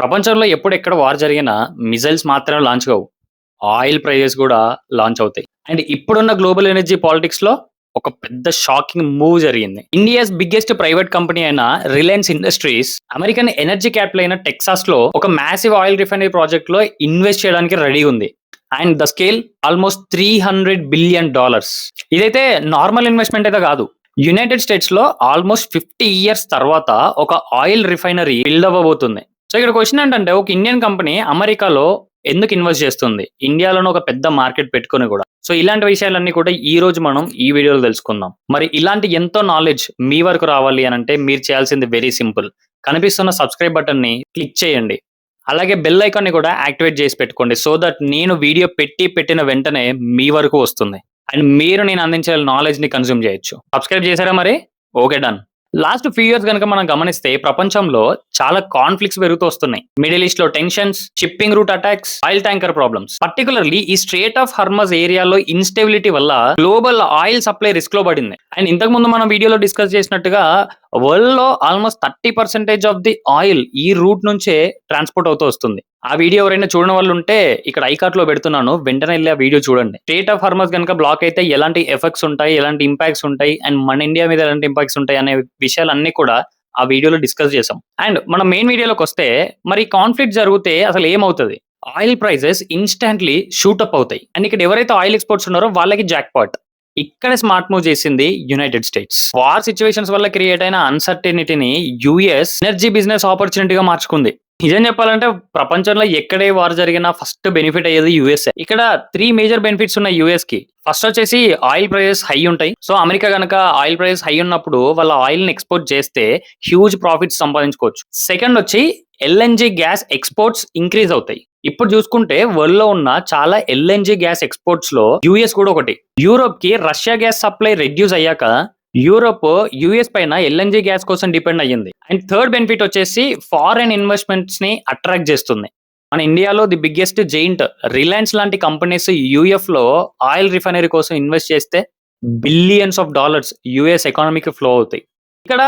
ప్రపంచంలో ఎప్పుడు ఎక్కడ వార్ జరిగినా మిసైల్స్ మాత్రమే లాంచ్ కావు. ఆయిల్ ప్రైజెస్ కూడా లాంచ్ అవుతాయి. అండ్ ఇప్పుడున్న గ్లోబల్ ఎనర్జీ పాలిటిక్స్ లో ఒక పెద్ద షాకింగ్ మూవ్ జరిగింది. ఇండియాస్ బిగ్గెస్ట్ ప్రైవేట్ కంపెనీ అయిన Reliance industries American energy capital అయిన టెక్సాస్ లో ఒక మ్యాసివ్ ఆయిల్ రిఫైనరీ ప్రాజెక్ట్ లో ఇన్వెస్ట్ చేయడానికి రెడీ ఉంది. And the scale almost $300 billion. ఇదైతే నార్మల్ ఇన్వెస్ట్మెంట్ అయితే కాదు. యునైటెడ్ స్టేట్స్ లో ఆల్మోస్ట్ 50 years తర్వాత ఒక ఆయిల్ రిఫైనరీ బిల్డ్ అవ్వబోతుంది. సో ఇక్కడ క్వశ్చన్ ఏంటంటే, ఒక ఇండియన్ కంపెనీ అమెరికాలో ఎందుకు ఇన్వెస్ట్ చేస్తుంది, ఇండియాలోనే ఒక పెద్ద మార్కెట్ పెట్టుకుని కూడా. సో ఇలాంటి విషయాలన్నీ కూడా ఈ రోజు మనం ఈ వీడియోలో తెలుసుకుందాం. మరి ఇలాంటి ఎంతో నాలెడ్జ్ మీ వరకు రావాలి అని అంటే మీరు చేయాల్సింది వెరీ సింపుల్. కనిపిస్తున్న సబ్స్క్రైబ్ బటన్ ని క్లిక్ చేయండి. అలాగే బెల్ ఐకాన్ ని కూడా యాక్టివేట్ చేసి పెట్టుకోండి, సో దట్ నేను వీడియో పెట్టిన వెంటనే మీ వరకు వస్తుంది అండ్ మీరు నేను అందించే నాలెడ్జ్ ని కన్స్యూమ్ చేయొచ్చు. సబ్స్క్రైబ్ చేశారా మరి? Okay, done. Last few years కనుక మనం గమనిస్తే ప్రపంచంలో చాలా కాన్ఫ్లిక్ట్స్ పెరుగుతూ వస్తున్నాయి. మిడిల్ ఈస్ట్ లో tensions, shipping route attacks, oil tanker problems. Particularly ఈ స్ట్రేట్ ఆఫ్ హర్మజ్ ఏరియాలో ఇన్స్టెబిలిటీ వల్ల గ్లోబల్ ఆయిల్ సప్లై రిస్క్ లో పడింది. అండ్ ఇంతకు ముందు మనం వీడియోలో డిస్కస్ చేసినట్టుగా వరల్డ్ లో ఆల్మోస్ట్ 30% ఆఫ్ ది ఆయిల్ ఈ రూట్ నుంచే ట్రాన్స్పోర్ట్ అవుతూ వస్తుంది. ఆ వీడియో ఎవరైనా చూడని వాళ్ళు ఉంటే ఇక్కడ ఐకార్ట్ లో పెడుతున్నాను, వెంటనే వెళ్ళి ఆ వీడియో చూడండి. స్టేట్ ఆఫ్ హర్మజ్ కనుక బ్లాక్ అయితే ఎలాంటి ఎఫెక్ట్స్ ఉంటాయి, ఎలాంటి ఇంపాక్ట్స్ ఉంటాయి, అండ్ మన ఇండియా మీద ఎలాంటి ఇంపాక్ట్స్ ఉంటాయి అనే విషయాలన్నీ కూడా ఆ వీడియోలో డిస్కస్ చేసాం. అండ్ మన మెయిన్ వీడియోలోకి వస్తే, మరి కాన్ఫ్లిక్ట్ జరిగితే అసలు ఏమవుతుంది? ఆయిల్ ప్రైజెస్ ఇన్స్టాంట్లీ షూటప్ అవుతాయి. అండ్ ఇక్కడ ఎవరైతే ఆయిల్ ఎక్స్పోర్ట్స్ ఉన్నారో వాళ్ళకి జాక్ పాట్. ఇక్కడ స్మార్ట్ మూవ్ చేసింది యునైటెడ్ స్టేట్స్. వార్ సిచ్యువేషన్స్ వల్ల క్రియేట్ అయిన అన్సర్టెనిటీని యుఎస్ ఎనర్జీ బిజినెస్ ఆపర్చునిటీగా మార్చుకుంది. నిజం చెప్పాలంటే ప్రపంచంలో ఎక్కడే వార్ జరిగినా ఫస్ట్ బెనిఫిట్ అయ్యేది యుఎస్. ఇక్కడ 3 మేజర్ బెనిఫిట్స్ ఉన్నాయి యుఎస్ కి. ఫస్ట్ వచ్చేసి ఆయిల్ ప్రైజెస్ హై ఉంటాయి. సో అమెరికా కనుక ఆయిల్ ప్రైజెస్ హై ఉన్నప్పుడు వాళ్ళ ఆయిల్ ని ఎక్స్పోర్ట్ చేస్తే హ్యూజ్ ప్రాఫిట్స్ సంపాదించుకోవచ్చు. సెకండ్ వచ్చి ఎల్ఎన్జి గ్యాస్ ఎక్స్పోర్ట్స్ ఇంక్రీజ్ అవుతాయి. ఇప్పుడు చూసుకుంటే వరల్డ్ లో ఉన్న చాలా ఎల్ఎన్జి గ్యాస్ ఎక్స్పోర్ట్స్ లో యుఎస్ కూడా ఒకటి. యూరోప్ కి రష్యా గ్యాస్ సప్లై రెడ్యూస్ అయ్యాక యూరోప్ యుఎస్ పైన ఎల్ఎన్జి గ్యాస్ కోసం డిపెండ్ అయ్యింది. అండ్ థర్డ్ బెనిఫిట్ వచ్చేసి ఫారెన్ ఇన్వెస్ట్మెంట్స్ ని అట్రాక్ట్ చేస్తుంది. మన ఇండియాలో ది బిగ్గెస్ట్ జైంట్ రిలయన్స్ లాంటి కంపెనీస్ యుఎఫ్ లో ఆయిల్ రిఫైనరీ కోసం ఇన్వెస్ట్ చేస్తే బిలియన్స్ ఆఫ్ డాలర్స్ యుఎస్ ఎకానమీకి ఫ్లో అవుతాయి. ఇక్కడ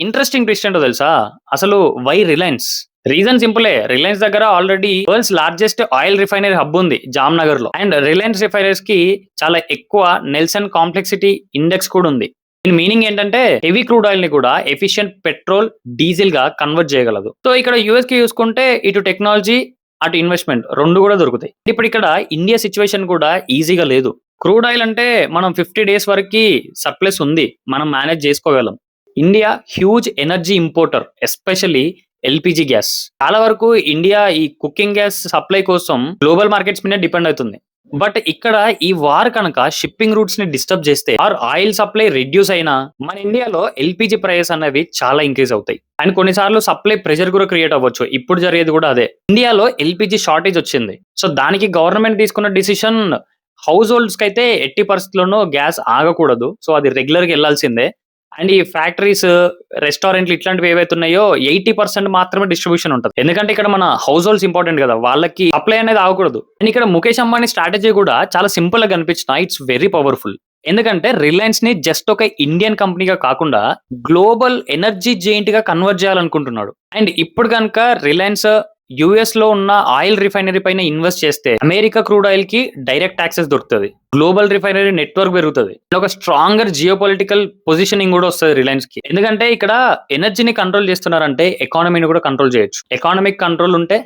ఇంట్రెస్టింగ్ ట్విస్ట్ ఏంటో తెలుసా? అసలు వై రిలయన్స్? రీజన్ సింపులే. రిలయన్స్ దగ్గర already world's largest oil refinery hub ఉంది జామ్నగర్ లో. అండ్ రిలయన్స్ రిఫైనరీస్ కి చాలా ఎక్కువ నెల్సన్ కాంప్లెక్సిటీ ఇండెక్స్ కూడా ఉంది. దీని మీనింగ్ ఏంటంటే హెవీ క్రూడ్ ఆయిల్ ని కూడా ఎఫిషియెంట్ పెట్రోల్, డీజిల్ గా కన్వర్ట్ చేయగలదు. సో ఇక్కడ యుఎస్ కి చూసుకుంటే ఇటు టెక్నాలజీ, అటు ఇన్వెస్ట్మెంట్ రెండు కూడా దొరుకుతాయి. ఇప్పుడు ఇక్కడ ఇండియా సిచ్యువేషన్ కూడా ఈజీగా లేదు. క్రూడ్ ఆయిల్ అంటే మనం 50 days వరకు సర్ప్లస్ ఉంది, మనం మేనేజ్ చేసుకోగలం. India huge energy importer, especially LPG gas. చాలా వరకు ఇండియా ఈ కుకింగ్ గ్యాస్ సప్లై కోసం గ్లోబల్ మార్కెట్స్ మీద డిపెండ్ అవుతుంది. బట్ ఇక్కడ ఈ వార్ కనుక షిప్పింగ్ రూట్స్ ని డిస్టర్బ్ చేస్తే ఆర్ ఆయిల్ సప్లై రెడ్యూస్ అయినా మన ఇండియాలో ఎల్పిజి ప్రైస్ అనేవి చాలా ఇంక్రీజ్ అవుతాయి. అండ్ కొన్నిసార్లు సప్లై ప్రెషర్ కూడా క్రియేట్ అవ్వచ్చు. ఇప్పుడు జరిగేది కూడా అదే. ఇండియాలో ఎల్పిజి షార్టేజ్ వచ్చింది. సో దానికి గవర్నమెంట్ తీసుకున్న డిసిషన్, హౌస్ హోల్డ్స్ కి అయితే ఎట్టి పరిస్థితుల్లోనూ గ్యాస్ ఆగకూడదు. సో అది రెగ్యులర్ గా వెళ్లాల్సిందే. అండ్ ఈ ఫ్యాక్టరీస్, రెస్టారెంట్లు ఇట్లాంటివి ఏవైతే ఉన్నాయో 80% మాత్రమే డిస్ట్రిబ్యూషన్ ఉంటుంది. ఎందుకంటే ఇక్కడ మన హౌస్ హోల్డ్స్ ఇంపార్టెంట్ కదా, వాళ్ళకి సప్లై అనేది ఆగకూడదు. అండ్ ఇక్కడ ముఖేష్ అంబానీ స్ట్రాటజీ కూడా చాలా సింపుల్ గా కనిపించిన ఇట్స్ వెరీ పవర్ఫుల్. ఎందుకంటే రిలయన్స్ ని జస్ట్ ఒక ఇండియన్ కంపెనీగా కాకుండా గ్లోబల్ ఎనర్జీ జైంట్ గా కన్వర్ట్ చేయాలనుకుంటున్నాడు. అండ్ ఇప్పుడు కనుక రిలయన్స్ యుఎస్ లో ఉన్న ఆయిల్ రిఫైనరీ పైన ఇన్వెస్ట్ చేస్తే అమెరికా క్రూడ్ ఆయిల్ కి డైరెక్ట్ యాక్సెస్ దొరుకుతుంది, గ్లోబల్ రిఫైనరీ నెట్వర్క్ పెరుగుతుంది, ఒక స్ట్రాంగర్ జియో పొలిటికల్ పొజిషనింగ్ కూడా వస్తుంది రిలయన్స్ కి. ఎందుకంటే ఇక్కడ ఎనర్జీని కంట్రోల్ చేస్తున్నారంటే ఎకానమీని కూడా కంట్రోల్ చేయొచ్చు. ఎకానమిక్ కంట్రోల్ ఉంటే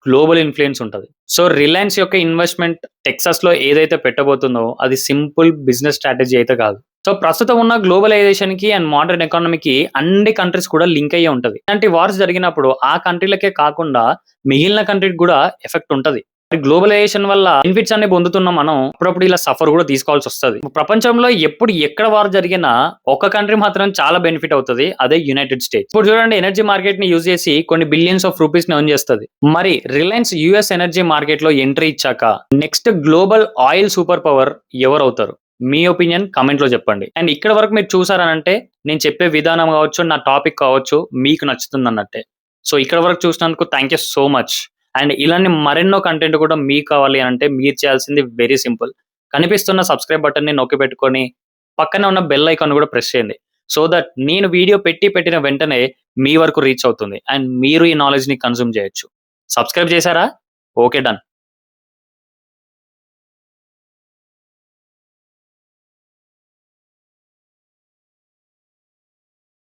గ్లోబల్ ఇన్ఫ్లుయెన్స్ ఉంటుంది. సో రిలయన్స్ యొక్క ఇన్వెస్ట్మెంట్ టెక్సాస్ లో ఏదైతే పెట్టబోతుందో అది సింపుల్ బిజినెస్ స్ట్రాటజీ అయితే కాదు. సో ప్రస్తుతం ఉన్న గ్లోబలైజేషన్ కి అండ్ మోడర్న్ ఎకానమీకి అన్ని కంట్రీస్ కూడా లింక్ అయ్యే ఉంటది. ఇలాంటి వార్స్ జరిగినప్పుడు ఆ కంట్రీలకే కాకుండా మిగిలిన కంట్రీకి కూడా ఎఫెక్ట్ ఉంటది. గ్లోబలైజేషన్ వల్ల బెనిఫిట్స్ అన్ని పొందుతున్నాం మనం, అప్పుడప్పుడు ఇలా సఫర్ కూడా తీసుకోవాల్సి వస్తుంది. ప్రపంచంలో ఎప్పుడు ఎక్కడ వార్ జరిగినా ఒక కంట్రీ మాత్రం చాలా బెనిఫిట్ అవుతుంది, అదే యునైటెడ్ స్టేట్స్. ఇప్పుడు చూడండి, ఎనర్జీ మార్కెట్ ని యూజ్ చేసి కొన్ని బిలియన్స్ ఆఫ్ రూపీస్ ని ఎర్న్ చేస్తుంది. మరి రిలయన్స్ యుఎస్ ఎనర్జీ మార్కెట్ లో ఎంట్రీ ఇచ్చాక next global oil super power ఎవరు అవుతారు? మీ ఒపీనియన్ కమెంట్ లో చెప్పండి. అండ్ ఇక్కడ వరకు మీరు చూసారనంటే నేను చెప్పే విధానం కావచ్చు, నా టాపిక్ కావచ్చు మీకు నచ్చుతుంది అన్నట్టే. సో ఇక్కడ వరకు చూసినందుకు thank you so much. And ఇలాంటి మరెన్నో కంటెంట్ కూడా మీకు కావాలి అంటే మీరు చేయాల్సింది వెరీ సింపుల్. కనిపిస్తున్న సబ్స్క్రైబ్ బటన్ ని నొక్కి పెట్టుకొని పక్కనే ఉన్న బెల్ ఐకాన్ కూడా ప్రెస్ చేయండి. సో దట్ నేను వీడియో పెట్టిన వెంటనే మీ వరకు రీచ్ అవుతుంది అండ్ మీరు ఈ నాలెడ్జ్ ని కన్జ్యూమ్ చేయొచ్చు. సబ్స్క్రైబ్ చేశారా? Okay, done.